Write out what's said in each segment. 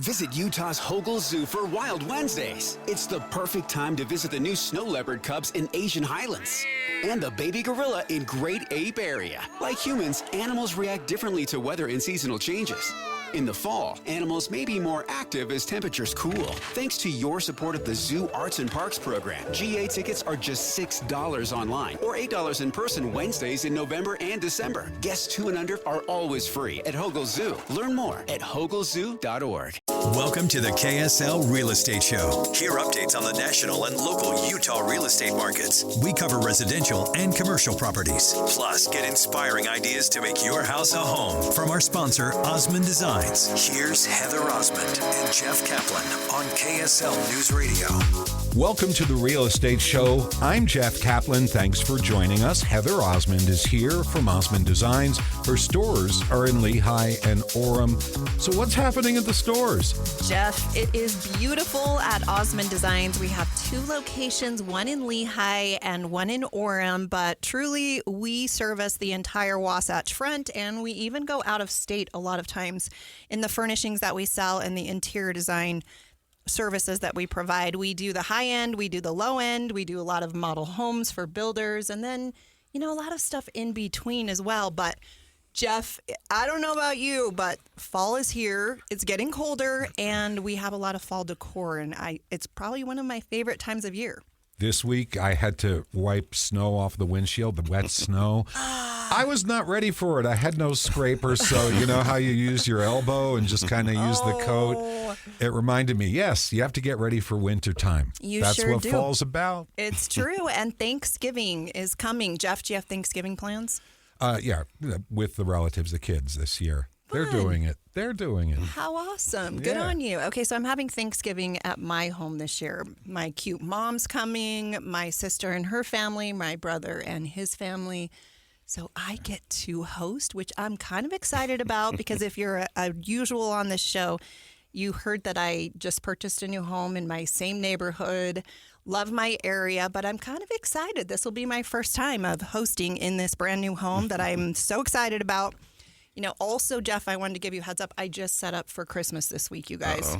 Visit Utah's Hogle Zoo for Wild Wednesdays. It's the perfect time to visit the new snow leopard cubs in Asian Highlands and the baby gorilla in Great Ape Area. Like humans, animals react differently to weather and seasonal changes. In the fall, animals may be more active as temperatures cool. Thanks to your support of the Zoo Arts and Parks program, GA tickets are just $6 online or $8 in person Wednesdays in November and December. Guests 2 and under are always free at Hogle Zoo. Learn more at hoglezoo.org. Welcome to the KSL Real Estate Show. Hear updates on the national and local Utah real estate markets. We cover residential and commercial properties. Plus, get inspiring ideas to make your house a home from our sponsor, Osmond Design. Here's Heather Osmond and Jeff Caplan on KSL News Radio. Welcome to the Real Estate Show. I'm Jeff Caplan. Thanks for joining us. Heather Osmond is here from Osmond Designs. Her stores are in Lehigh and Orem. So what's happening at the stores? Jeff, it is beautiful at Osmond Designs. We have 2 locations, one in Lehigh and one in Orem, but truly we service the entire Wasatch Front, and we even go out of state a lot of times in the furnishings that we sell and the interior design services that we provide. We do the high end, we do the low end, we do a lot of model homes for builders, and then, a lot of stuff in between as well. But Jeff, I don't know about you, but fall is here. It's getting colder, and we have a lot of fall decor, and it's probably one of my favorite times of year. This week, I had to wipe snow off the windshield, the wet snow. I was not ready for it. I had no scraper, so you know how you use your elbow and just kind of use the coat? It reminded me, yes, you have to get ready for winter time. That's sure what do. fall's about. It's true, and Thanksgiving is coming. Jeff, do you have Thanksgiving plans? Yeah, with the relatives, the kids this year. They're doing it. They're doing it. How awesome. Good Yeah. on you. Okay, so I'm having Thanksgiving at my home this year. My cute mom's coming, my sister and her family, my brother and his family. So I get to host, which I'm kind of excited about because if you're a usual on this show, you heard that I just purchased a new home in my same neighborhood. Love my area, but I'm kind of excited. This will be my first time of hosting in this brand new home that I'm so excited about. Also, Jeff, I wanted to give you a heads up. I just set up for Christmas this week, you guys.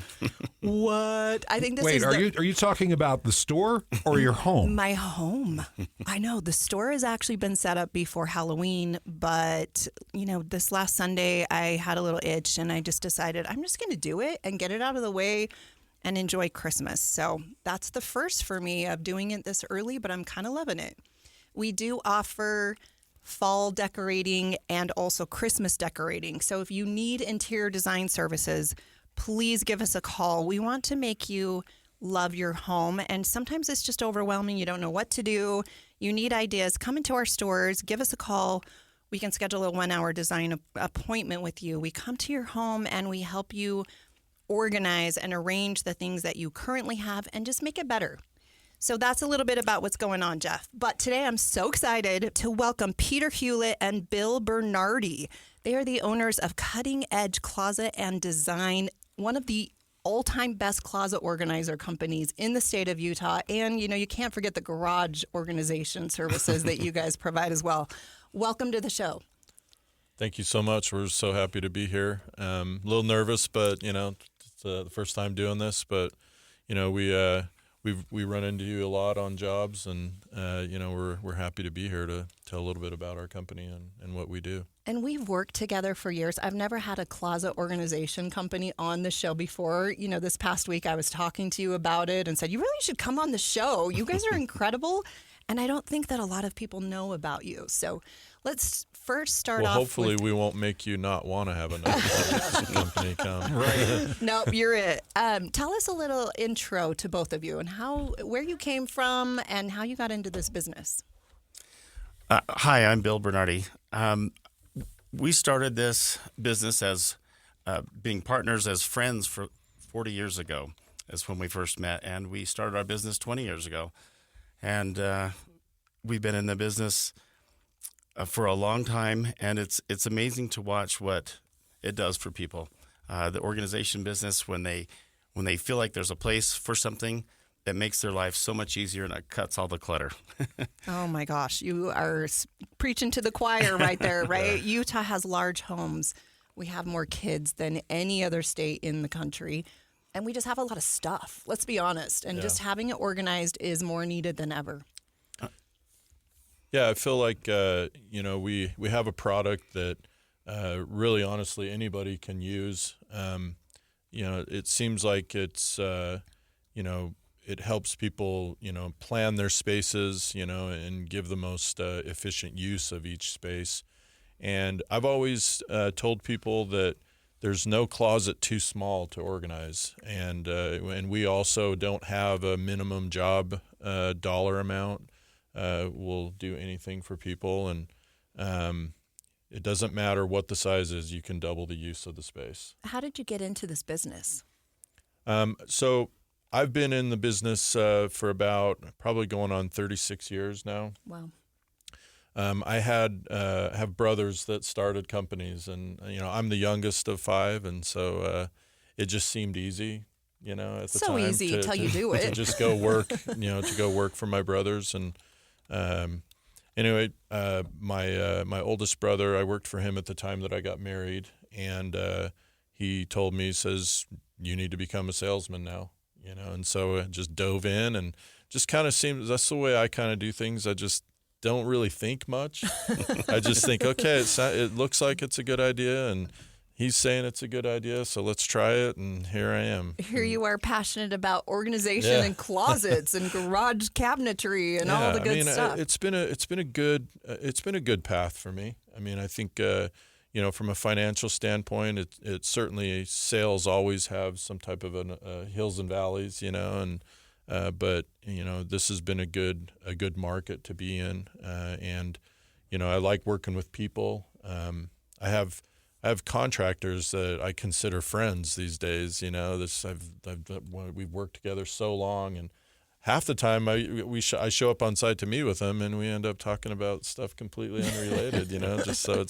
What? I think this is are you talking about the store or your home? My home. I know. The store has actually been set up before Halloween, but, this last Sunday I had a little itch and I just decided I'm just going to do it and get it out of the way and enjoy Christmas. So that's the first for me of doing it this early, but I'm kind of loving it. We do offer fall decorating and also Christmas decorating. So if you need interior design services, please give us a call. We want to make you love your home. And sometimes it's just overwhelming. You don't know what to do. You need ideas. Come into our stores, give us a call. We can schedule a 1-hour design appointment with you. We come to your home and we help you organize and arrange the things that you currently have and just make it better. So that's a little bit about what's going on, Jeff. But today I'm so excited to welcome Peter Hewett and Bill Bernardi. They are the owners of Cutting Edge Closet and Design, one of the all-time best closet organizer companies in the state of Utah. And, you can't forget the garage organization services that you guys provide as well. Welcome to the show. Thank you so much. We're so happy to be here. A little nervous, but, it's the first time doing this. But, we run into you a lot on jobs, and we're happy to be here to tell a little bit about our company and what we do. And we've worked together for years. I've never had a closet organization company on the show before. This past week I was talking to you about it and said, you really should come on the show. You guys are incredible. And I don't think that a lot of people know about you. So let's first start off hopefully we won't make you not want to have another company come. Right. Nope, you're it. Tell us a little intro to both of you and where you came from and how you got into this business. Hi, I'm Bill Bernardi. We started this business as being partners as friends for 40 years ago. That's when we first met, and we started our business 20 years ago. And we've been in the business for a long time, and it's amazing to watch what it does for people. The organization business, when they feel like there's a place for something, it makes their life so much easier, and it cuts all the clutter. Oh my gosh, you are preaching to the choir right there, right? Utah has large homes, We have more kids than any other state in the country. And we just have a lot of stuff, let's be honest. And just having it organized is more needed than ever. Yeah, I feel like, we have a product that really, honestly, anybody can use. It seems like it's, it helps people, plan their spaces, and give the most efficient use of each space. And I've always told people that there's no closet too small to organize. And we also don't have a minimum job dollar amount. We'll do anything for people. And it doesn't matter what the size is, you can double the use of the space. How did you get into this business? So I've been in the business for about probably going on 36 years now. Wow. I have brothers that started companies, and I'm the youngest of 5, and so it just seemed easy, at the so time. So easy until you do it. To just go work, to go work for my brothers, and anyway, my oldest brother, I worked for him at the time that I got married, and he told me, he says, you need to become a salesman now, and so I just dove in, and just kind of seemed, that's the way I kind of do things. I just don't really think much. I just think, okay, it looks like it's a good idea, and he's saying it's a good idea, so let's try it, and here I am. Here you are, passionate about organization and closets and garage cabinetry and all the good stuff. It's been a good path for me. I mean, I think from a financial standpoint, it certainly, sales always have some type of hills and valleys, and but this has been a good market to be in, and I like working with people. I have contractors that I consider friends these days. We've worked together so long, and half the time I show up on site to meet with them, and we end up talking about stuff completely unrelated. Just so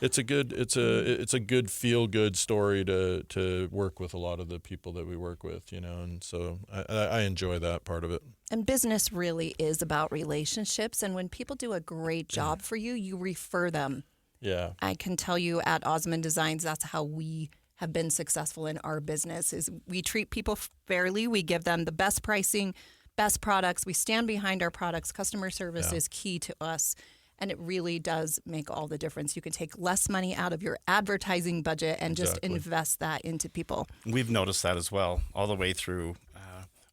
it's a good feel good story to work with a lot of the people that we work with. And so I enjoy that part of it. And business really is about relationships, and when people do a great job for you, you refer them. Yeah, I can tell you at Osmond Designs, that's how we have been successful in our business. Is we treat people fairly, we give them the best pricing, best products. We stand behind our products. Customer service is key to us, and it really does make all the difference. You can take less money out of your advertising budget and just invest that into people. We've noticed that as well, all the way through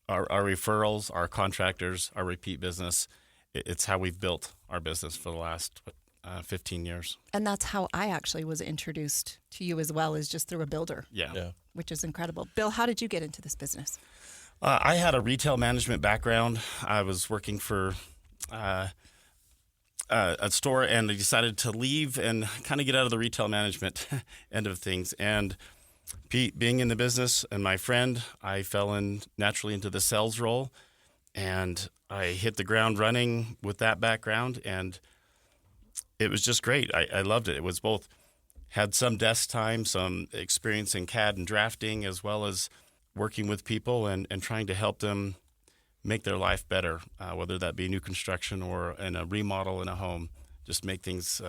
our referrals, our contractors, our repeat business. It's how we've built our business for the last 15 years. And that's how I actually was introduced to you as well, is just through a builder. Yeah. Which is incredible. Bill, how did you get into this business? I had a retail management background. I was working for a store, and I decided to leave and kind of get out of the retail management end of things. And being in the business and my friend, I fell naturally into the sales role, and I hit the ground running with that background, and it was just great. I loved it. It was both, had some desk time, some experience in CAD and drafting, as well as working with people and trying to help them make their life better, whether that be new construction or in a remodel in a home, just make things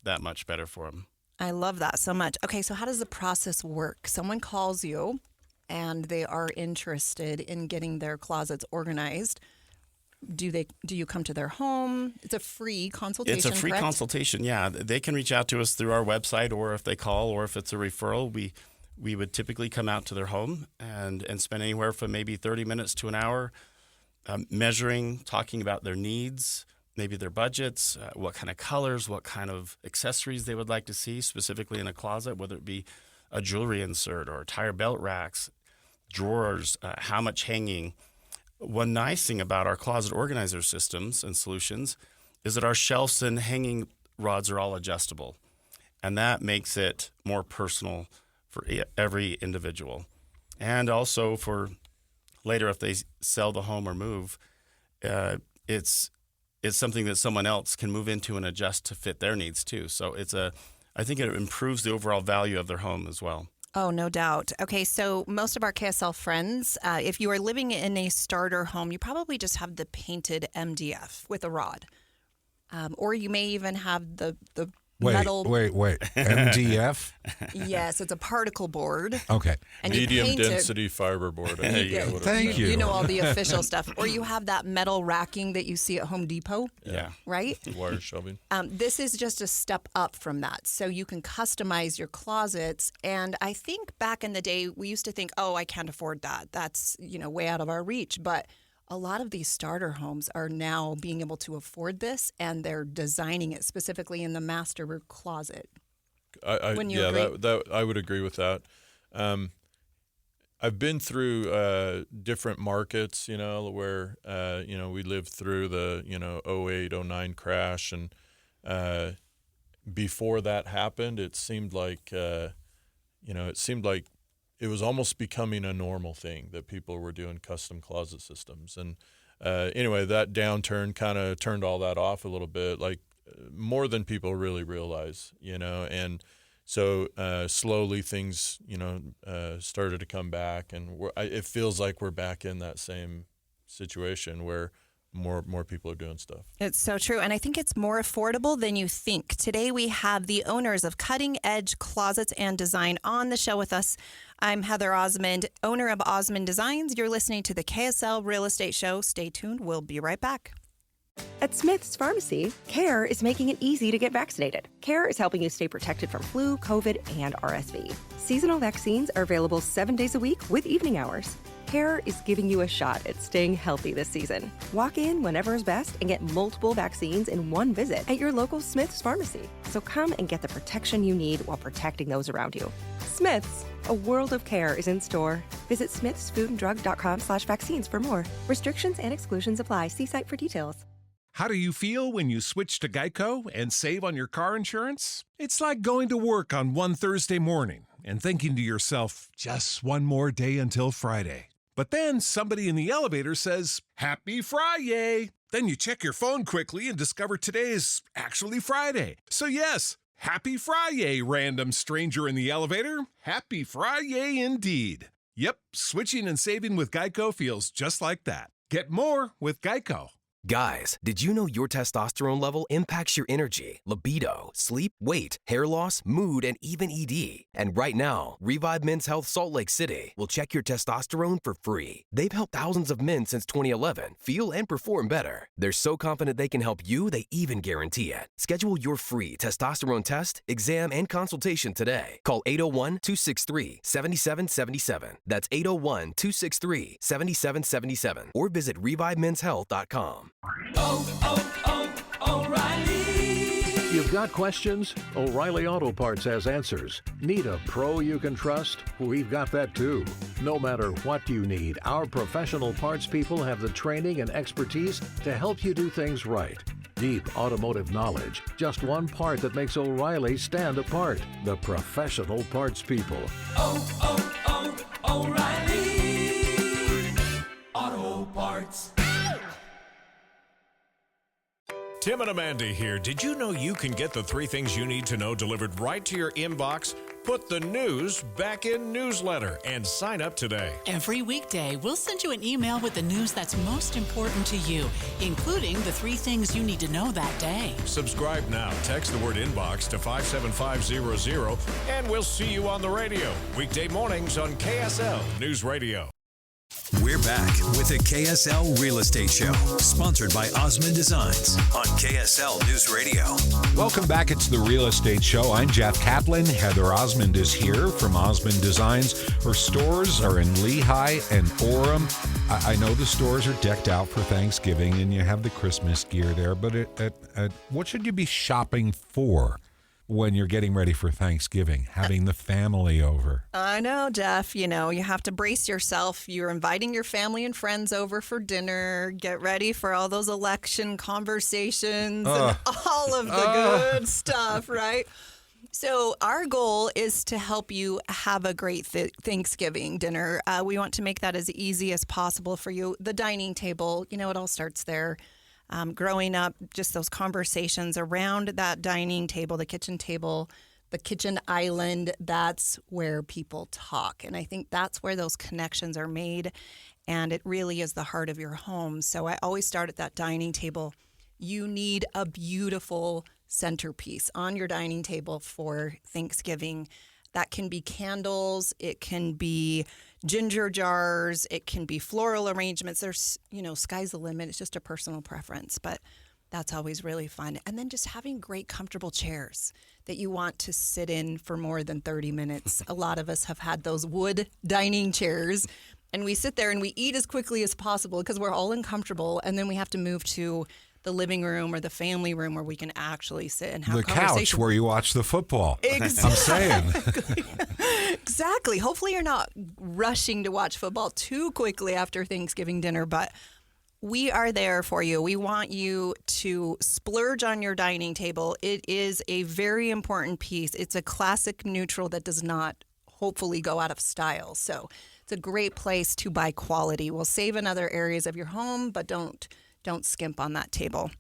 that much better for them. I love that so much. Okay, so how does the process work? Someone calls you and they are interested in getting their closets organized. Do you come to their home? It's a free consultation, It's a free correct? consultation, yeah. They can reach out to us through our website, or if they call, or if it's a referral, we would typically come out to their home and spend anywhere from maybe 30 minutes to an hour measuring, talking about their needs, maybe their budgets, what kind of colors, what kind of accessories they would like to see specifically in a closet, whether it be a jewelry insert or tire belt racks, drawers, how much hanging. One nice thing about our closet organizer systems and solutions is that our shelves and hanging rods are all adjustable, and that makes it more personal for every individual. And also for later, if they sell the home or move, it's something that someone else can move into and adjust to fit their needs too. So I think it improves the overall value of their home as well. Oh, no doubt. Okay, so most of our KSL friends, if you are living in a starter home, you probably just have the painted MDF with a rod. Or you may even have the metal. Wait. MDF? Yes, it's a particle board. Okay. And you Medium paint it. density fiberboard. I think is what it Thank is. you. You know all the official stuff. Or you have that metal racking that you see at Home Depot. Yeah. Right? Wire shelving. This is just a step up from that. So you can customize your closets. And I think back in the day, we used to think, oh, I can't afford that. That's, way out of our reach. But a lot of these starter homes are now being able to afford this, and they're designing it specifically in the master closet. Wouldn't you agree? That I would agree with that. I've been through different markets, where we lived through the 08, 09 crash, and before that happened, it seemed like it was almost becoming a normal thing that people were doing custom closet systems. And anyway, that downturn kind of turned all that off a little bit, like more than people really realize, and so slowly things, started to come back, and it feels like we're back in that same situation where more people are doing stuff. It's so true. And I think it's more affordable than you think. Today we have the owners of Cutting Edge Closets and Design on the show with us. I'm Heather Osmond, owner of Osmond Designs. You're listening to the KSL Real Estate Show. Stay tuned. We'll be right back. At Smith's Pharmacy, CARE is making it easy to get vaccinated. CARE is helping you stay protected from flu, COVID, and RSV. Seasonal vaccines are available 7 days a week with evening hours. CARE is giving you a shot at staying healthy this season. Walk in whenever is best and get multiple vaccines in one visit at your local Smith's Pharmacy. So come and get the protection you need while protecting those around you. Smith's, a world of care is in store. Visit smithsfoodanddrug.com/vaccines for more. Restrictions and exclusions apply. See site for details. How do you feel when you switch to Geico and save on your car insurance? It's like going to work on one Thursday morning and thinking to yourself, just one more day until Friday. But then somebody in the elevator says, Happy Friday! Then you check your phone quickly and discover today is actually Friday. So yes, Happy Friday, random stranger in the elevator. Happy Friday indeed. Yep, switching and saving with Geico feels just like that. Get more with Geico. Guys, did you know your testosterone level impacts your energy, libido, sleep, weight, hair loss, mood, and even ED? And right now, Revive Men's Health Salt Lake City will check your testosterone for free. They've helped thousands of men since 2011 feel and perform better. They're so confident they can help you, they even guarantee it. Schedule your free testosterone test, exam, and consultation today. Call 801-263-7777. That's 801-263-7777. Or visit ReviveMen'sHealth.com. O'Reilly. You've got questions? O'Reilly Auto Parts has answers. Need a pro you can trust? We've got that too. No matter what you need, our professional parts people have the training and expertise to help you do things right. Deep automotive knowledge. Just one part that makes O'Reilly stand apart. The professional parts people. O'Reilly Auto Parts. Tim and Amanda here. Did you know you can get the 3 things you need to know delivered right to your inbox? Put the news back in newsletter and sign up today. Every weekday, we'll send you an email with the news that's most important to you, including the 3 things you need to know that day. Subscribe now. Text the word inbox to 57500 and we'll see you on the radio. Weekday mornings on KSL News Radio. We're back with the KSL Real Estate Show, sponsored by Osmond Designs on KSL News Radio. Welcome back. It's the Real Estate Show. I'm Jeff Caplan. Heather Osmond is here from Osmond Designs. Her stores are in Lehigh and Orem. I know the stores are decked out for Thanksgiving and you have the Christmas gear there, but what should you be shopping for when you're getting ready for Thanksgiving, having the family over? I know, Jeff. You have to brace yourself. You're inviting your family and friends over for dinner. Get ready for all those election conversations and all of the good stuff, right? So our goal is to help you have a great Thanksgiving dinner. We want to make that as easy as possible for you. The dining table, it all starts there. Growing up, just those conversations around that dining table, the kitchen island, that's where people talk. And I think that's where those connections are made. And it really is the heart of your home. So I always start at that dining table. You need a beautiful centerpiece on your dining table for Thanksgiving. That can be candles, it can be ginger jars, it can be floral arrangements. There's, sky's the limit. It's just a personal preference, but that's always really fun. And then just having great, comfortable chairs that you want to sit in for more than 30 minutes. A lot of us have had those wood dining chairs, and we sit there and we eat as quickly as possible because we're all uncomfortable, and then we have to move to the living room or the family room where we can actually sit and have the conversation. couch where you watch the football. Exactly. I'm saying. Exactly. Hopefully you're not rushing to watch football too quickly after Thanksgiving dinner, but we are there for you. We want you to splurge on your dining table. It is a very important piece. It's a classic neutral that does not hopefully go out of style. So it's a great place to buy quality. We'll save in other areas of your home, but don't skimp on that table.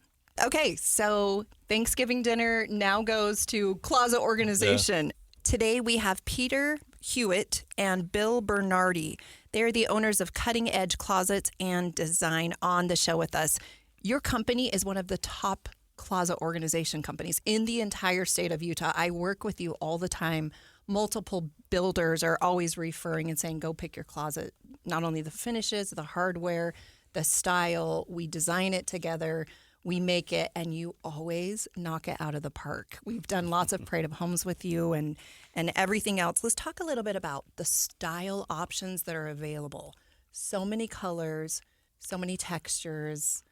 Okay, so Thanksgiving dinner now goes to closet organization. Yeah. Today we have Peter Hewett and Bill Bernardi. They're the owners of Cutting Edge Closets and Design on the show with us. Your company is one of the top closet organization companies in the entire state of Utah. I work with you all the time. Multiple builders are always referring and saying, go pick your closet. Not only the finishes, the hardware, the style, we design it together, we make it, and you always knock it out of the park. We've done lots of Parade of Homes with you and everything else. Let's talk a little bit about the style options that are available. So many colors, so many textures.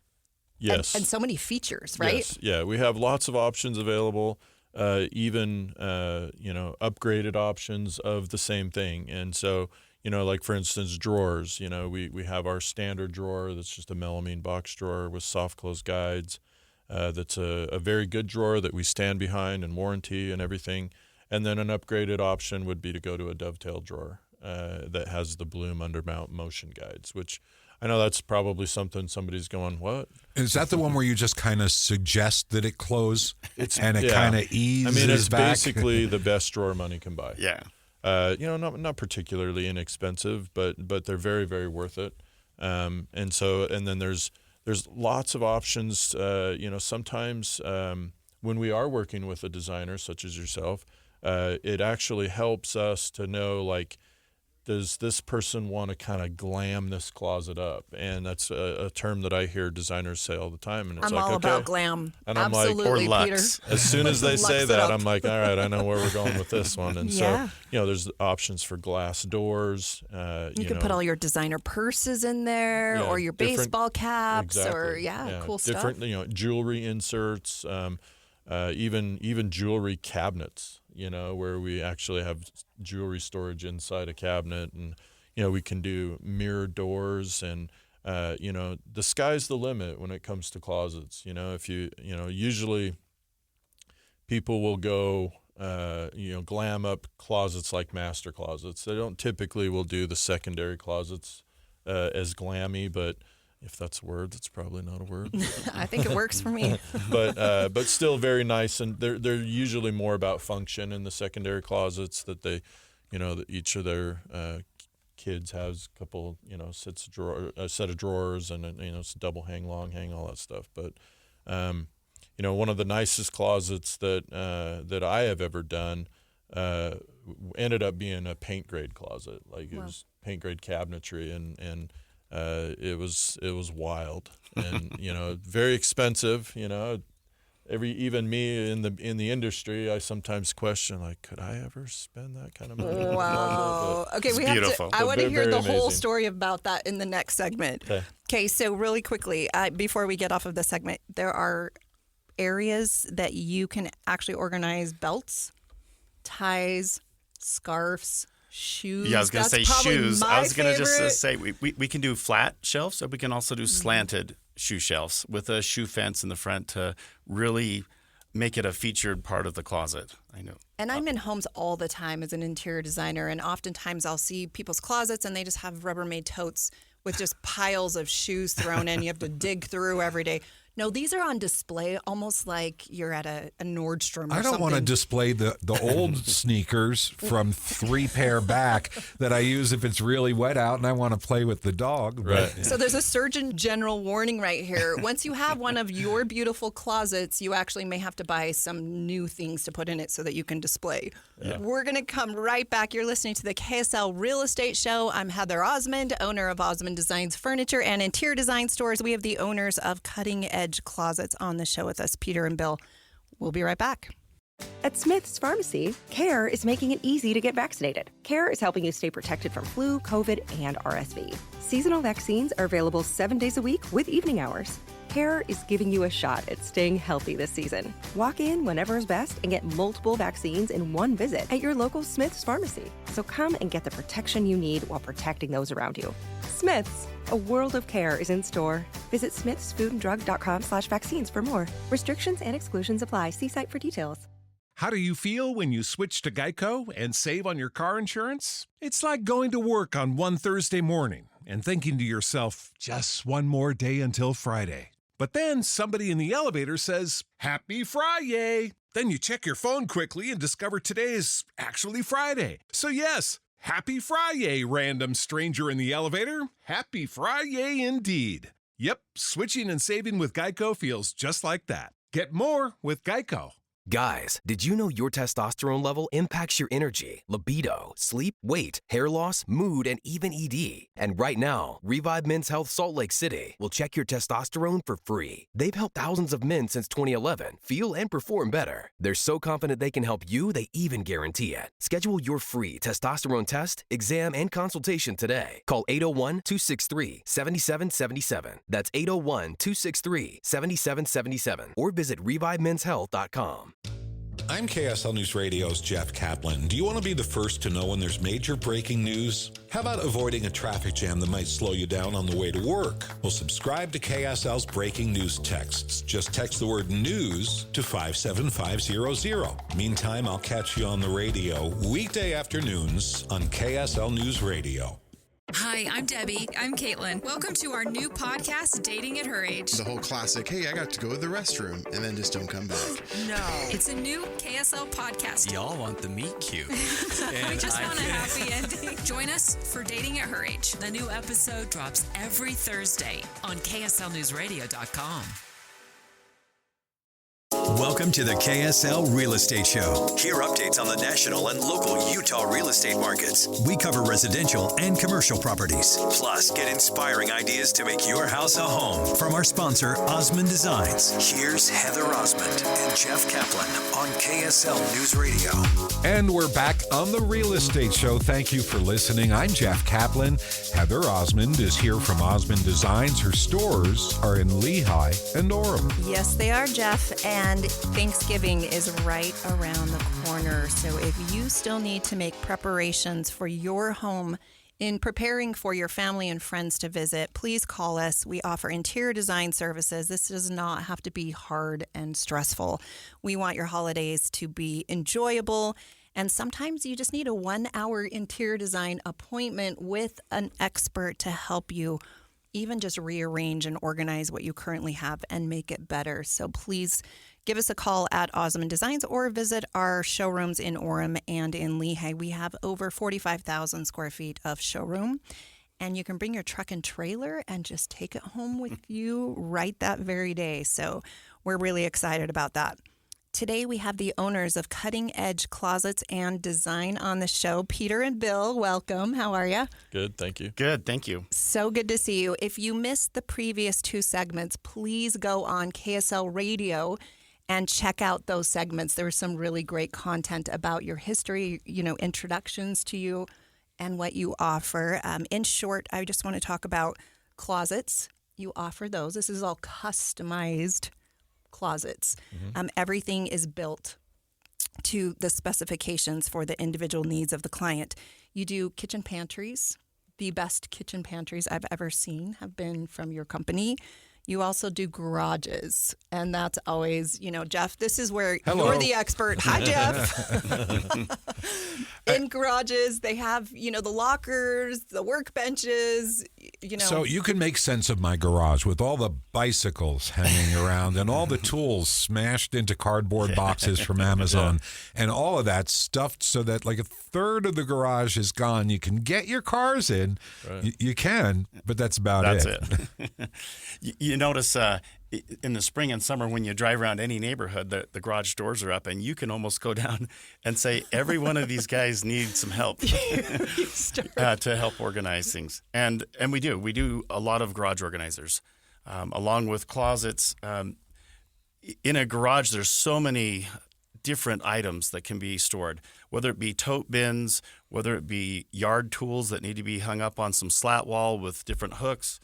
Yes. And so many features, right? Yes. Yeah, we have lots of options available, even, upgraded options of the same thing. And so, like for instance, drawers, we have our standard drawer that's just a melamine box drawer with soft close guides. That's a very good drawer that we stand behind and warranty and everything. And then an upgraded option would be to go to a dovetail drawer that has the Bloom undermount motion guides, which I know that's probably something somebody's going, what? Is that the one where you just kind of suggest that it close and it kind of eases back? I mean, it's basically the best drawer money can buy. Yeah. Not particularly inexpensive, but they're very, very worth it. And then there's lots of options. Sometimes when we are working with a designer such as yourself, it actually helps us to know, like, does this person want to kind of glam this closet up? And that's a term that I hear designers say all the time. And it's I'm all about glam. And Absolutely, I'm like, Peter. As soon as they say that, I'm like, all right, I know where we're going with this one. And so, there's options for glass doors. You can put all your designer purses in there, or your baseball caps, exactly. Cool different, stuff. Jewelry inserts, even jewelry cabinets. Where we actually have jewelry storage inside a cabinet, and we can do mirror doors, and the sky's the limit when it comes to closets. If usually people will go glam up closets like master closets. They don't typically will do the secondary closets as glammy, but if that's a word, that's probably not a word. I think it works for me. but still very nice, and they're usually more about function in the secondary closets that they, that each of their kids has a couple, a set of drawers, and it's double hang, long hang, all that stuff. But one of the nicest closets that I have ever done ended up being a paint grade closet. Like it was paint grade cabinetry, and it was wild, and very expensive. Even me in the industry, I sometimes question, like, could I ever spend that kind of money? Wow. Okay, we have to. I want to hear the whole story about that in the next segment. Okay, so really quickly, before we get off of this segment, there are areas that you can actually organize belts, ties, scarves, shoes. Yeah, I was going to say shoes. I was going to just say we can do flat shelves, or we can also do slanted shoe shelves with a shoe fence in the front to really make it a featured part of the closet. I know. And I'm in homes all the time as an interior designer, and oftentimes I'll see people's closets and they just have Rubbermaid totes with just piles of shoes thrown in. You have to dig through every day. No, these are on display almost like you're at a Nordstrom or I don't want to display the old sneakers from 3 pair back that I use if it's really wet out and I want to play with the dog. Right. So there's a Surgeon General warning right here. Once you have one of your beautiful closets, you actually may have to buy some new things to put in it so that you can display. Yeah. We're going to come right back. You're listening to the KSL Real Estate Show. I'm Heather Osmond, owner of Osmond Designs Furniture and Interior Design Stores. We have the owners of Cutting Edge Closets on the show with us, Peter and Bill. We'll be right back. At Smith's Pharmacy, CARE is making it easy to get vaccinated. CARE is helping you stay protected from flu, COVID, and RSV. Seasonal vaccines are available 7 days a week with evening hours. CARE is giving you a shot at staying healthy this season. Walk in whenever is best and get multiple vaccines in one visit at your local Smith's Pharmacy. So come and get the protection you need while protecting those around you. Smith's, a world of care is in store. Visit smithsfoodanddrug.com/vaccines for more. Restrictions and exclusions apply. See site for details. How do you feel when you switch to Geico and save on your car insurance? It's like going to work on one Thursday morning and thinking to yourself, just one more day until Friday. But then somebody in the elevator says, Happy Friday! Then you check your phone quickly and discover today is actually Friday. So yes, Happy Friday, random stranger in the elevator. Happy Friday indeed. Yep, switching and saving with Geico feels just like that. Get more with Geico. Guys, did you know your testosterone level impacts your energy, libido, sleep, weight, hair loss, mood, and even ED? And right now, Revive Men's Health Salt Lake City will check your testosterone for free. They've helped thousands of men since 2011 feel and perform better. They're so confident they can help you, they even guarantee it. Schedule your free testosterone test, exam, and consultation today. Call 801-263-7777. That's 801-263-7777. Or visit ReviveMen'sHealth.com. I'm KSL News Radio's Jeff Caplan. Do you want to be the first to know when there's major breaking news? How about avoiding a traffic jam that might slow you down on the way to work? Well, subscribe to KSL's breaking news texts. Just text the word news to 57500. Meantime, I'll catch you on the radio weekday afternoons on KSL News Radio. Hi, I'm Debbie. I'm Caitlin. Welcome to our new podcast, Dating at Her Age. The whole classic, hey, I got to go to the restroom, and then just don't come back. No. It's a new KSL podcast. Y'all want the meet cute. We just want a happy ending. Join us for Dating at Her Age. The new episode drops every Thursday on KSLNewsRadio.com. Welcome to the KSL Real Estate Show. Hear updates on the national and local Utah real estate markets. We cover residential and commercial properties. Plus, get inspiring ideas to make your house a home from our sponsor, Osmond Designs. Here's Heather Osmond and Jeff Caplan on KSL News Radio. And we're back on the Real Estate Show. Thank you for listening. I'm Jeff Caplan. Heather Osmond is here from Osmond Designs. Her stores are in Lehigh and Orem. Yes, they are, Jeff. And Thanksgiving is right around the corner. So if you still need to make preparations for your home in preparing for your family and friends to visit, please call us. We offer interior design services. This does not have to be hard and stressful. We want your holidays to be enjoyable. And sometimes you just need a 1-hour interior design appointment with an expert to help you even just rearrange and organize what you currently have and make it better. So please give us a call at Osmond Designs or visit our showrooms in Orem and in Lehigh. We have over 45,000 square feet of showroom, and you can bring your truck and trailer and just take it home with you right that very day. So we're really excited about that. Today we have the owners of Cutting Edge Closets and Design on the show. Peter and Bill, welcome. How are you? Good, thank you. Good, thank you. So good to see you. If you missed the previous 2 segments, please go on KSL Radio and check out those segments. There was some really great content about your history, introductions to you and what you offer. In short, I just want to talk about closets. You offer those. This is all customized closets. Mm-hmm. Everything is built to the specifications for the individual needs of the client. You do kitchen pantries. The best kitchen pantries I've ever seen have been from your company. You also do garages, and that's always, Jeff, this is where Hello. you're the expert. Hi, Jeff. In garages, they have, the lockers, the workbenches, So you can make sense of my garage with all the bicycles hanging around and all the tools smashed into cardboard boxes from Amazon and all of that stuffed so that like a third of the garage is gone. You can get your cars in. Right. You can, but that's about That's it. You notice in the spring and summer when you drive around any neighborhood, the garage doors are up, and you can almost go down and say, every one of these guys needs some help to help organize things. And we do. We do a lot of garage organizers, along with closets. In a garage, there's so many different items that can be stored, whether it be tote bins, whether it be yard tools that need to be hung up on some slat wall with different hooks,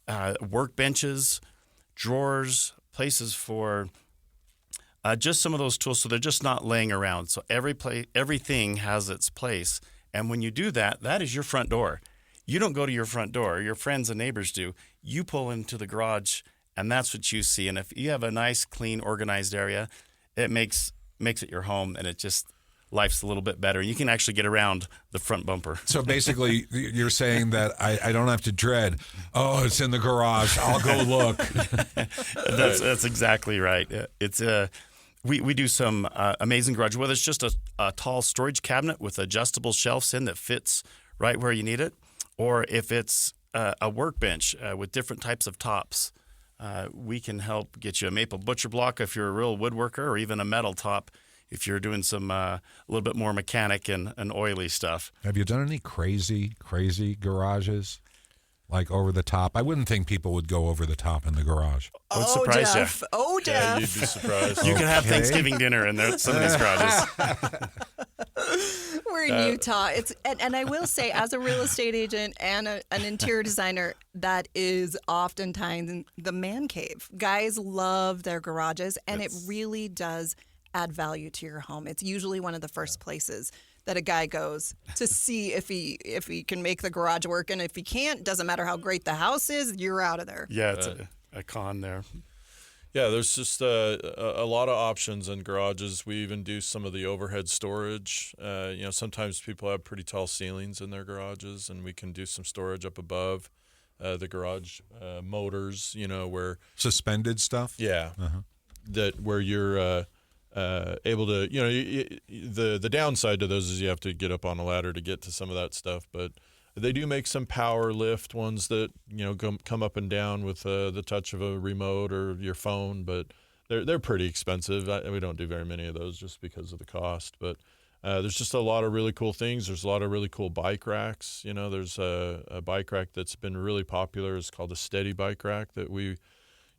workbenches, drawers, places for just some of those tools, so they're just not laying around. So everything has its place, and when you do that, that is your front door. You don't go to your front door. Your friends and neighbors do. You pull into the garage, and that's what you see. And if you have a nice, clean, organized area, it makes it your home, and it just life's a little bit better. You can actually get around the front bumper. So basically, you're saying that I don't have to dread, oh, it's in the garage, I'll go look. That's exactly right. It's we do some amazing garage, whether it's just a tall storage cabinet with adjustable shelves in that fits right where you need it, or if it's a workbench with different types of tops. We can help get you a maple butcher block if you're a real woodworker, or even a metal top if you're doing some a little bit more mechanic and oily stuff. Have you done any crazy garages? Like over the top? I wouldn't think people would go over the top in the garage. Would surprise Jeff. you. Oh, Jeff. Yeah, you'd be surprised. You can have Thanksgiving dinner in there, some of these garages. We're in Utah. And I will say, as a real estate agent and an interior designer, that is oftentimes the man cave. Guys love their garages, and it really does add value to your home. It's usually one of the first places that a guy goes to see if he can make the garage work, and if he can't, doesn't matter how great the house is, you're out of there. Yeah, it's a con there. Yeah, there's just a lot of options in garages. We even do some of the overhead storage. Sometimes people have pretty tall ceilings in their garages, and we can do some storage up above the garage motors. Where suspended stuff. Yeah, that where you're able to. The downside to those is you have to get up on a ladder to get to some of that stuff, but they do make some power lift ones that come up and down with the touch of a remote or your phone, but they're pretty expensive. We don't do very many of those just because of the cost. But there's just a lot of really cool things. There's a lot of really cool bike racks. There's a bike rack that's been really popular. It's called a Steady bike rack that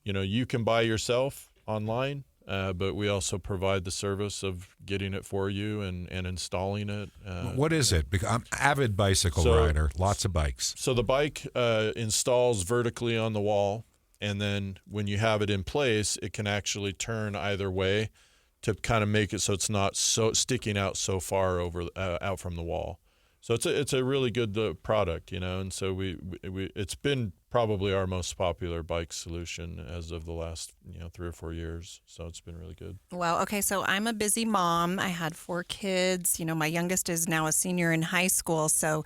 you can buy yourself online. But we also provide the service of getting it for you and installing it. What is it? Because I'm an avid bicycle rider, lots of bikes. So the bike installs vertically on the wall, and then when you have it in place, it can actually turn either way to kind of make it so it's not so sticking out so far out from the wall. So it's a really good product, and so we it's been probably our most popular bike solution as of the last 3 or 4 years. So it's been really good. Well, okay, so I'm a busy mom. I had 4 kids. My youngest is now a senior in high school, so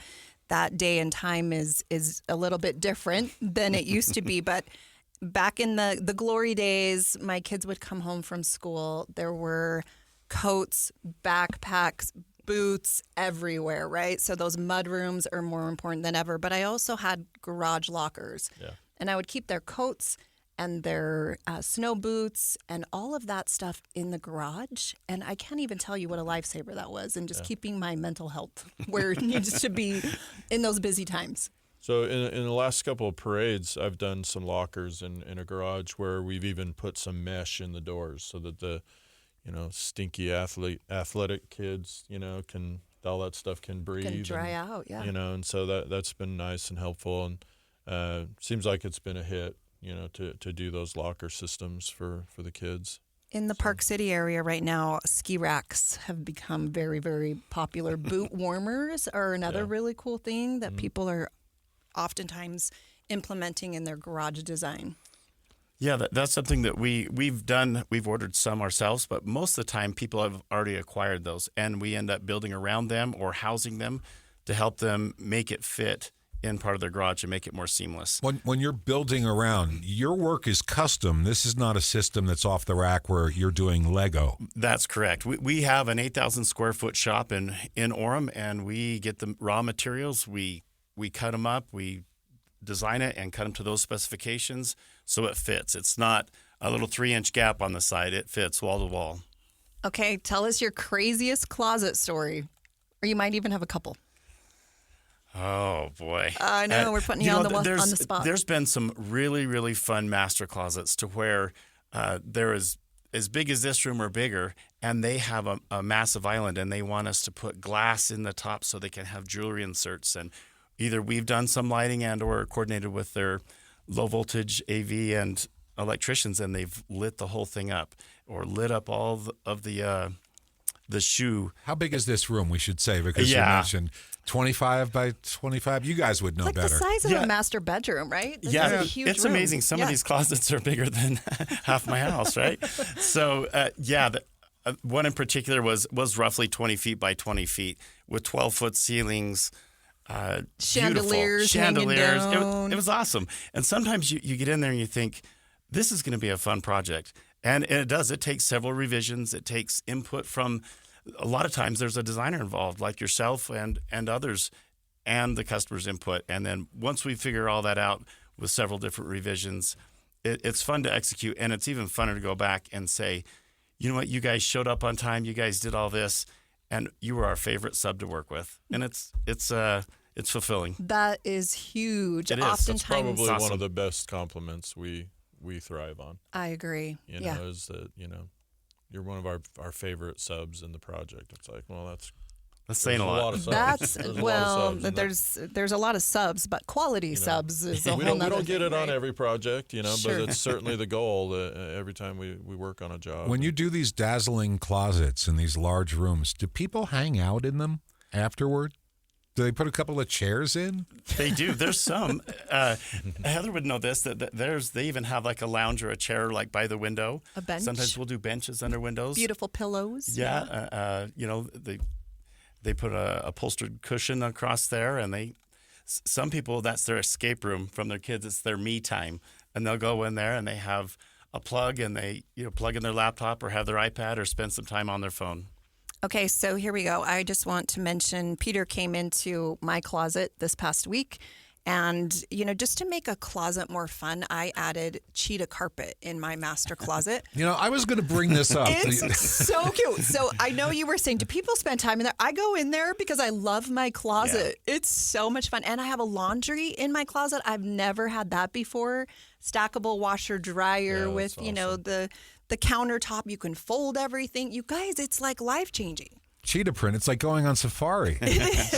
that day and time is a little bit different than it used to be. But back in the glory days, my kids would come home from school. There were coats, backpacks, boots everywhere, right? So those mud rooms are more important than ever. But I also had garage lockers. Yeah. And I would keep their coats and their snow boots and all of that stuff in the garage. And I can't even tell you what a lifesaver that was, and just keeping my mental health where it needs to be in those busy times. So in the last couple of parades, I've done some lockers in a garage where we've even put some mesh in the doors so that the stinky athletic kids, all that stuff can breathe. Can dry out, yeah. And so that's been nice and helpful, and seems like it's been a hit, to do those locker systems for the kids. In the Park City area right now, ski racks have become very, very popular. Boot warmers are another really cool thing that people are oftentimes implementing in their garage design. Yeah, that's something that we've done. We've ordered some ourselves, but most of the time people have already acquired those, and we end up building around them or housing them to help them make it fit in part of their garage and make it more seamless. When you're building around, your work is custom. This is not a system that's off the rack where you're doing Lego. That's correct. We have an 8,000 square foot shop in Orem, and we get the raw materials. We cut them up. We design it and cut them to those specifications so it fits. It's not a little 3-inch gap on the side. It fits wall to wall. Okay, tell us your craziest closet story, or you might even have a couple. Oh boy! I know we're putting you on the spot. There's been some really, really fun master closets to where there is as big as this room or bigger, and they have a massive island, and they want us to put glass in the top so they can have jewelry inserts. And either we've done some lighting and or coordinated with their low voltage AV and electricians, and they've lit the whole thing up or lit up all of the shoe. How big is this room, we should say, because you mentioned 25 by 25. You guys would know better. It's the size of a master bedroom, right? This is a huge it's room. amazing. Some of these closets are bigger than half my house, right? So, one in particular was roughly 20 feet by 20 feet with 12-foot ceilings. Chandeliers hanging down. It was awesome. And sometimes you get in there and you think, this is going to be a fun project. And it does. It takes several revisions. It takes input from, a lot of times there's a designer involved, like yourself and others, and the customer's input. And then once we figure all that out with several different revisions, it's fun to execute. And it's even funner to go back and say, you know what, you guys showed up on time. You guys did all this. And you were our favorite sub to work with. And it's fulfilling. That is huge. It is. Oftentimes, it's probably one of the best compliments we thrive on. I agree. You know, is that, you're one of our favorite subs in the project. It's like, well, that's saying a lot. Of subs. There's a lot of subs, but quality subs is a whole we nother don't get thing, it right? on every project, Sure. but it's certainly the goal every time we work on a job. When you do these dazzling closets in these large rooms, do people hang out in them afterward? Do they put a couple of chairs in? They do. There's some. Heather would know this, that they even have like a lounge or a chair like by the window. A bench. Sometimes we'll do benches under windows. Beautiful pillows. Yeah. They put a upholstered cushion across there, and some people, that's their escape room from their kids. It's their me time, and they'll go in there and they have a plug, and they plug in their laptop or have their iPad or spend some time on their phone. Okay, so here we go. I just want to mention Peter came into my closet this past week. And, just to make a closet more fun, I added cheetah carpet in my master closet. I was going to bring this up. It's so cute. So I know you were saying, do people spend time in there? I go in there because I love my closet. Yeah. It's so much fun. And I have a laundry in my closet. I've never had that before. Stackable washer dryer with, awesome. The countertop. You can fold everything. You guys, it's like life-changing. Cheetah print. It's like going on safari. Yes,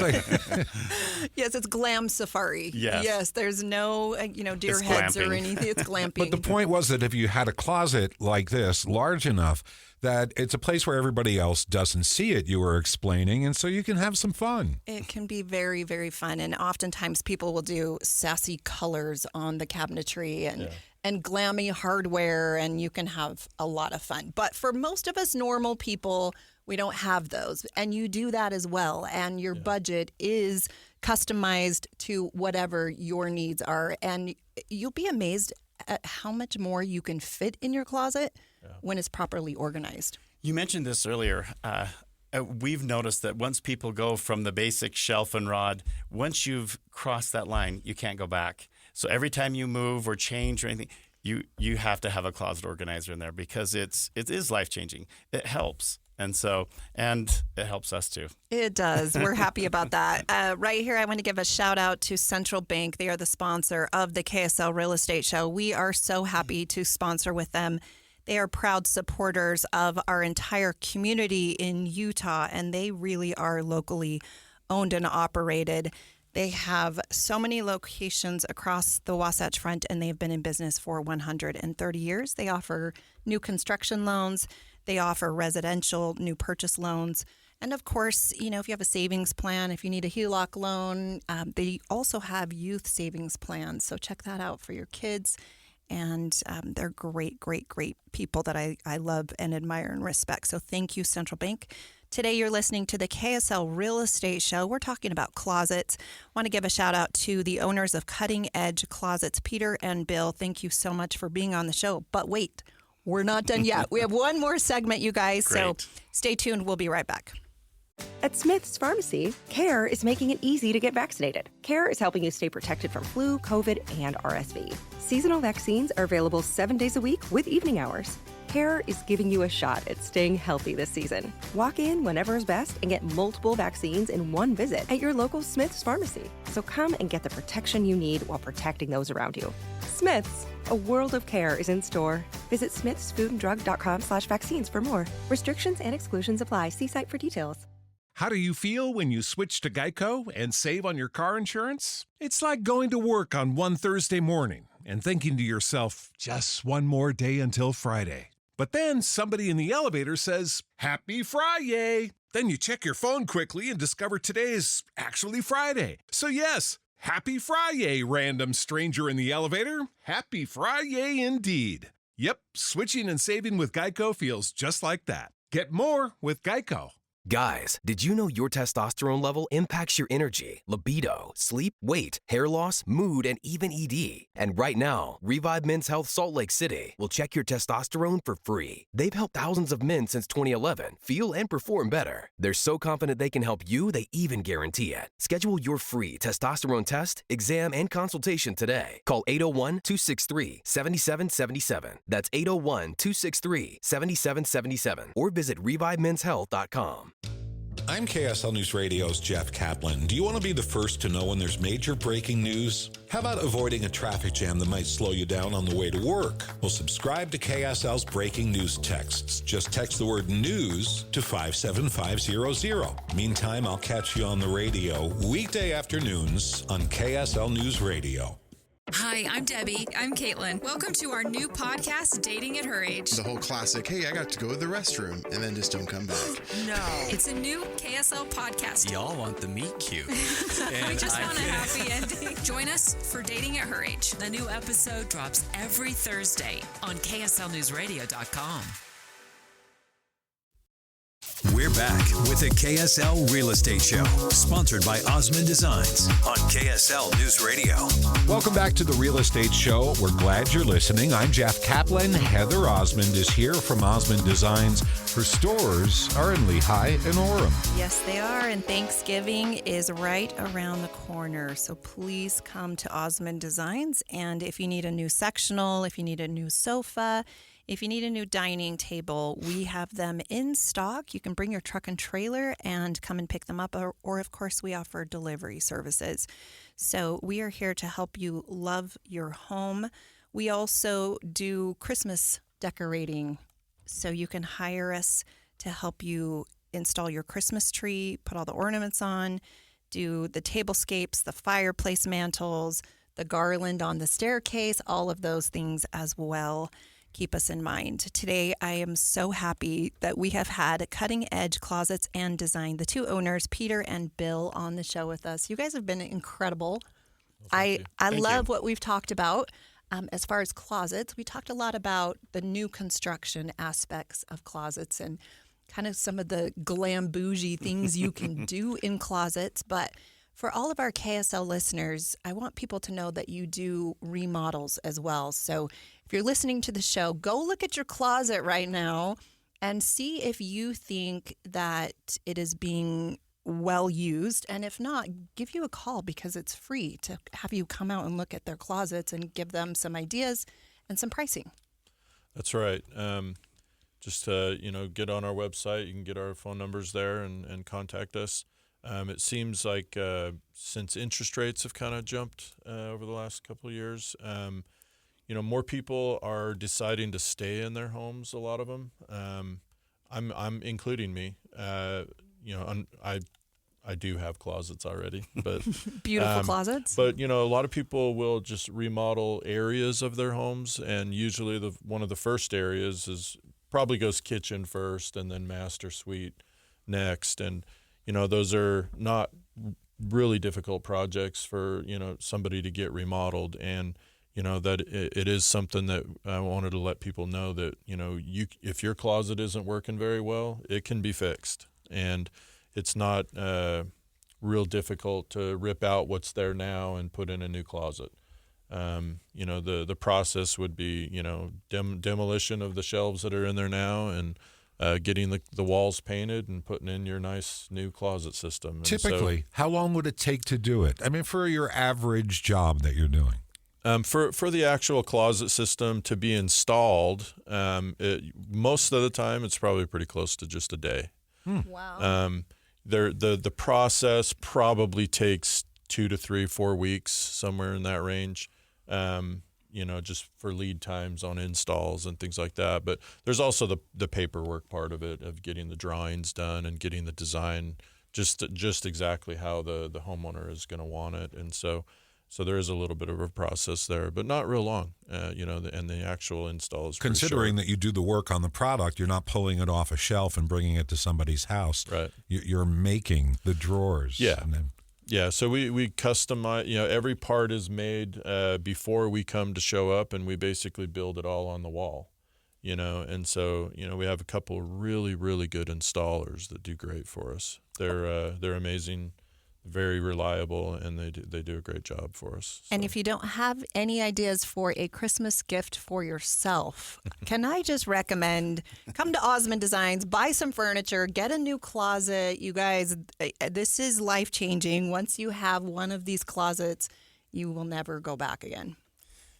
it's glam safari. Yes, there's no deer heads or anything. It's glamping. But the point was that if you had a closet like this, large enough, that it's a place where everybody else doesn't see it, you were explaining, and so you can have some fun. It can be very, very fun, and oftentimes people will do sassy colors on the cabinetry and glammy hardware, and you can have a lot of fun. But for most of us normal people, we don't have those, and you do that as well, and your budget is customized to whatever your needs are, and you'll be amazed at how much more you can fit in your closet when it's properly organized. You mentioned this earlier. We've noticed that once people go from the basic shelf and rod, once you've crossed that line, you can't go back. So every time you move or change or anything, you have to have a closet organizer in there because it is life-changing. It helps. And it helps us too. It does. We're happy about that. Right here, I want to give a shout out to Central Bank. They are the sponsor of the KSL Real Estate Show. We are so happy to sponsor with them. They are proud supporters of our entire community in Utah, and they really are locally owned and operated. They have so many locations across the Wasatch Front, and they've been in business for 130 years. They offer new construction loans. They offer residential new purchase loans. And of course, if you have a savings plan, if you need a HELOC loan, they also have youth savings plans. So check that out for your kids. And they're great, great, great people that I love and admire and respect. So thank you, Central Bank. Today you're listening to the KSL Real Estate Show. We're talking about closets. I want to give a shout out to the owners of Cutting Edge Closets, Peter and Bill. Thank you so much for being on the show. But wait, we're not done yet. We have one more segment, you guys. Great. So stay tuned. We'll be right back. At Smith's Pharmacy, CARE is making it easy to get vaccinated. CARE is helping you stay protected from flu, COVID, and RSV. Seasonal vaccines are available 7 days a week with evening hours. CARE is giving you a shot at staying healthy this season. Walk in whenever is best and get multiple vaccines in one visit at your local Smith's Pharmacy. So come and get the protection you need while protecting those around you. Smith's, a world of care is in store. Visit smithsfoodanddrug.com/vaccines for more. Restrictions and exclusions apply. See site for details. How do you feel when you switch to Geico and save on your car insurance? It's like going to work on one Thursday morning and thinking to yourself, just one more day until Friday. But then somebody in the elevator says, Happy Friday! Then you check your phone quickly and discover today is actually Friday. So yes, Happy Friday, random stranger in the elevator. Happy Friday indeed. Yep, switching and saving with Geico feels just like that. Get more with Geico. Guys, did you know your testosterone level impacts your energy, libido, sleep, weight, hair loss, mood, and even ED? And right now, Revive Men's Health Salt Lake City will check your testosterone for free. They've helped thousands of men since 2011 feel and perform better. They're so confident they can help you, they even guarantee it. Schedule your free testosterone test, exam, and consultation today. Call 801-263-7777. That's 801-263-7777. Or visit ReviveMen'sHealth.com. I'm KSL News Radio's Jeff Caplan. Do you want to be the first to know when there's major breaking news? How about avoiding a traffic jam that might slow you down on the way to work? Well, subscribe to KSL's breaking news texts. Just text the word news to 57500. Meantime, I'll catch you on the radio weekday afternoons on KSL News Radio. Hi, I'm Debbie. I'm Caitlin. Welcome to our new podcast, Dating at Her Age. The whole classic, hey, I got to go to the restroom, and then just don't come back. No. It's a new KSL podcast. Y'all want the meet cute. We just want a happy ending. Join us for Dating at Her Age. The new episode drops every Thursday on KSLNewsRadio.com. We're back with the KSL Real Estate Show, sponsored by Osmond Designs on KSL News Radio. Welcome back to the Real Estate Show. We're glad you're listening. I'm Jeff Caplan. Heather Osmond is here from Osmond Designs. Her stores are in Lehigh and Orem. Yes, they are. And Thanksgiving is right around the corner. So please come to Osmond Designs. And if you need a new sectional, if you need a new sofa, if you need a new dining table, we have them in stock. You can bring your truck and trailer and come and pick them up. Or of course, we offer delivery services. So we are here to help you love your home. We also do Christmas decorating. So you can hire us to help you install your Christmas tree, put all the ornaments on, do the tablescapes, the fireplace mantles, the garland on the staircase, all of those things as well. Keep us in mind. Today, I am so happy that we have had Cutting Edge Closets and Design, the two owners, Peter and Bill, on the show with us. You guys have been incredible. I love what we've talked about. As far as closets, we talked a lot about the new construction aspects of closets and kind of some of the glam bougie things you can do in closets. But for all of our KSL listeners, I want people to know that you do remodels as well. So if you're listening to the show, go look at your closet right now and see if you think that it is being well used. And if not, give you a call because it's free to have you come out and look at their closets and give them some ideas and some pricing. That's right. Just get on our website. You can get our phone numbers there and contact us. It seems like since interest rates have kind of jumped over the last couple of years, more people are deciding to stay in their homes. A lot of them, I'm including me. I do have closets already, but beautiful closets. But a lot of people will just remodel areas of their homes, and usually one of the first areas probably goes kitchen first, and then master suite next, and those are not really difficult projects for somebody to get remodeled. And that it is something that I wanted to let people know that, if your closet isn't working very well, it can be fixed. And it's not real difficult to rip out what's there now and put in a new closet. The process would be, demolition of the shelves that are in there now and getting the walls painted and putting in your nice new closet system. And typically, how long would it take to do it? I mean, for your average job that you're doing? For the actual closet system to be installed, most of the time it's probably pretty close to just a day. Wow. The process probably takes 2 to 3, 4 weeks, somewhere in that range. Just for lead times on installs and things like that. But there's also the paperwork part of it, of getting the drawings done and getting the design just exactly how the homeowner is going to want it. And so there is a little bit of a process there, but not real long, and the actual install is considering that you do the work on the product, you're not pulling it off a shelf and bringing it to somebody's house. Right. You're making the drawers. Yeah. Yeah, so we customize, every part is made before we come to show up, and we basically build it all on the wall, and so, we have a couple really, really good installers that do great for us. They're amazing, very reliable, and they do a great job for us. So. And if you don't have any ideas for a Christmas gift for yourself, can I just recommend come to Osmond Designs, buy some furniture, get a new closet. You guys, this is life-changing. Once you have one of these closets, you will never go back again.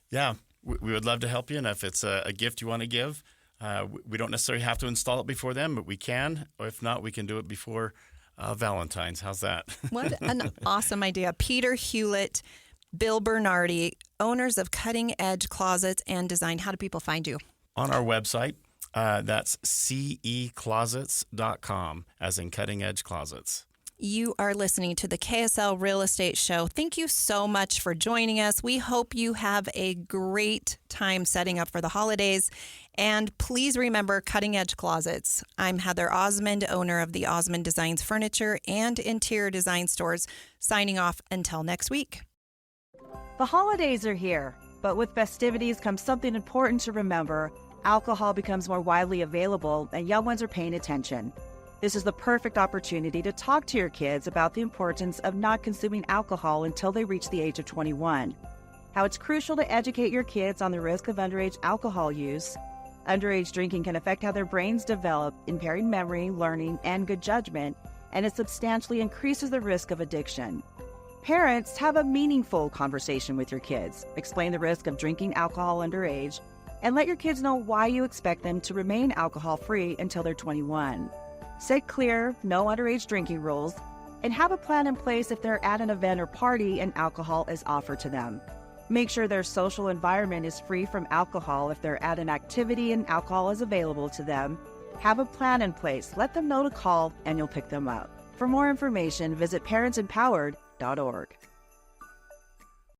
Yeah, we would love to help you. And if it's a gift you want to give, we don't necessarily have to install it before then, but we can. Or if not, we can do it before Valentine's. How's that? What an awesome idea. Peter Hewett, Bill Bernardi, owners of Cutting Edge Closets and Design. How do people find you? On our website, that's ceclosets.com, as in Cutting Edge Closets. You are listening to the KSL Real Estate Show. Thank you so much for joining us. We hope you have a great time setting up for the holidays. And please remember Cutting Edge Closets. I'm Heather Osmond, owner of the Osmond Designs Furniture and Interior Design Stores, signing off until next week. The holidays are here, but with festivities comes something important to remember. Alcohol becomes more widely available, and young ones are paying attention. This is the perfect opportunity to talk to your kids about the importance of not consuming alcohol until they reach the age of 21. How it's crucial to educate your kids on the risk of underage alcohol use. Underage drinking can affect how their brains develop, impairing memory, learning, and good judgment, and it substantially increases the risk of addiction. Parents, have a meaningful conversation with your kids. Explain the risk of drinking alcohol underage, and let your kids know why you expect them to remain alcohol-free until they're 21. Set clear, no underage drinking rules, and have a plan in place if they're at an event or party and alcohol is offered to them. Make sure their social environment is free from alcohol if they're at an activity and alcohol is available to them. Have a plan in place, let them know to call, and you'll pick them up. For more information, visit parentsempowered.org.